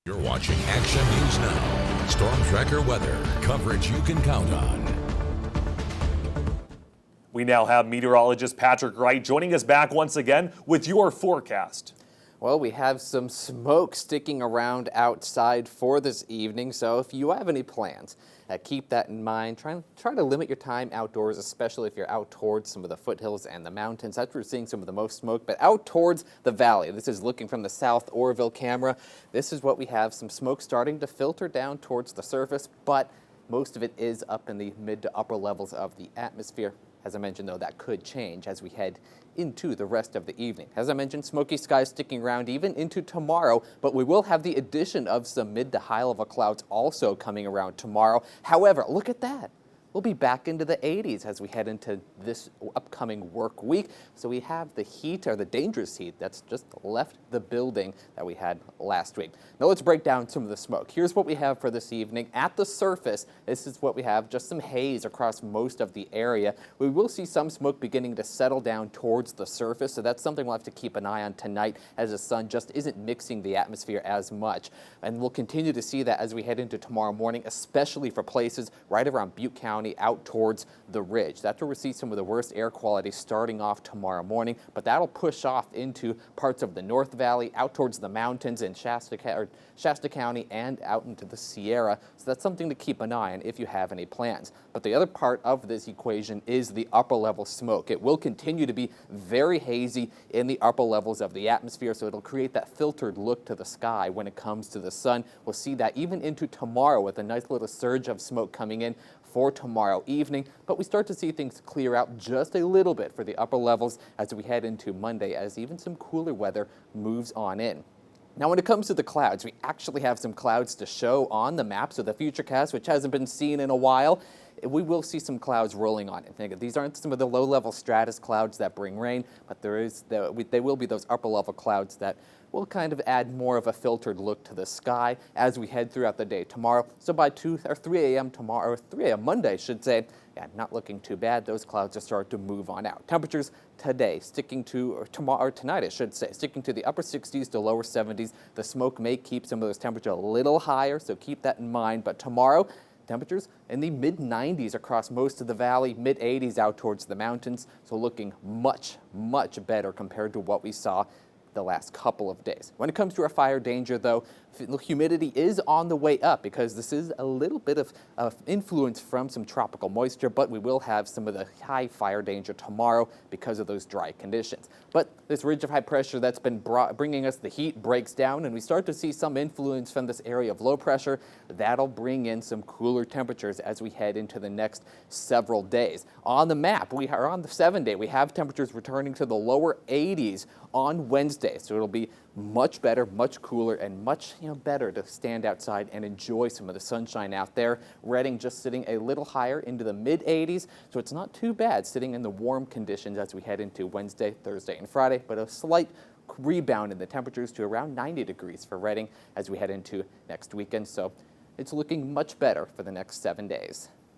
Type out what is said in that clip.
You're watching Action News Now. Storm Tracker weather. Coverage you can count on. We now have meteorologist Patrick Wright joining us back once again with your forecast. Well, we have some smoke sticking around outside for this evening, so if you have any plans, keep that in mind. Try to limit your time outdoors, especially if you're out towards some of the foothills and the mountains. That's where we're seeing some of the most smoke, but out towards the valley. This is looking from the South Oroville camera. This is what we have, some smoke starting to filter down towards the surface, but most of it is up in the mid to upper levels of the atmosphere. As I mentioned, though, that could change as we head into the rest of the evening. As I mentioned, smoky skies sticking around even into tomorrow, but we will have the addition of some mid to high level clouds also coming around tomorrow. However, look at that. We'll be back into the 80s as we head into this upcoming work week. So we have the heat, or the dangerous heat, that's just left the building that we had last week. Now let's break down some of the smoke. Here's what we have for this evening. At the surface, this is what we have, just some haze across most of the area. We will see some smoke beginning to settle down towards the surface, so that's something we'll have to keep an eye on tonight as the sun just isn't mixing the atmosphere as much. And we'll continue to see that as we head into tomorrow morning, especially for places right around Butte County, out towards the ridge. That's where we see some of the worst air quality starting off tomorrow morning, but that'll push off into parts of the North Valley, out towards the mountains in Shasta County and out into the Sierra. So that's something to keep an eye on if you have any plans. But the other part of this equation is the upper level smoke. It will continue to be very hazy in the upper levels of the atmosphere, so it'll create that filtered look to the sky when it comes to the sun. We'll see that even into tomorrow with a nice little surge of smoke coming in for tomorrow evening, but we start to see things clear out just a little bit for the upper levels as we head into Monday, as even some cooler weather moves on in. Now, when it comes to the clouds, we actually have some clouds to show on the maps of the Futurecast, which hasn't been seen in a while. We will see some clouds rolling on it. These aren't some of the low-level stratus clouds that bring rain, but they will be those upper-level clouds that will kind of add more of a filtered look to the sky as we head throughout the day tomorrow. So by 2 or 3 a.m. tomorrow, or 3 a.m. Monday, I should say, yeah, not looking too bad. Those clouds will start to move on out. Temperatures today tonight, I should say, sticking to the upper 60s to lower 70s. The smoke may keep some of those temperatures a little higher, so keep that in mind. But tomorrow, temperatures in the mid-90s across most of the valley, mid-80s out towards the mountains. So looking much, much better compared to what we saw the last couple of days. When it comes to our fire danger, though, humidity is on the way up because this is a little bit of influence from some tropical moisture, but we will have some of the high fire danger tomorrow because of those dry conditions. But this ridge of high pressure that's been bringing us the heat breaks down, and we start to see some influence from this area of low pressure. That'll bring in some cooler temperatures as we head into the next several days. On the map, we are on the 7-day. We have temperatures returning to the lower 80s on Wednesday, so it'll be much better, much cooler, and much better to stand outside and enjoy some of the sunshine out there. Reading just sitting a little higher into the mid-80s, so it's not too bad sitting in the warm conditions as we head into Wednesday, Thursday, and Friday, but a slight rebound in the temperatures to around 90 degrees for Reading as we head into next weekend. So it's looking much better for the next 7 days.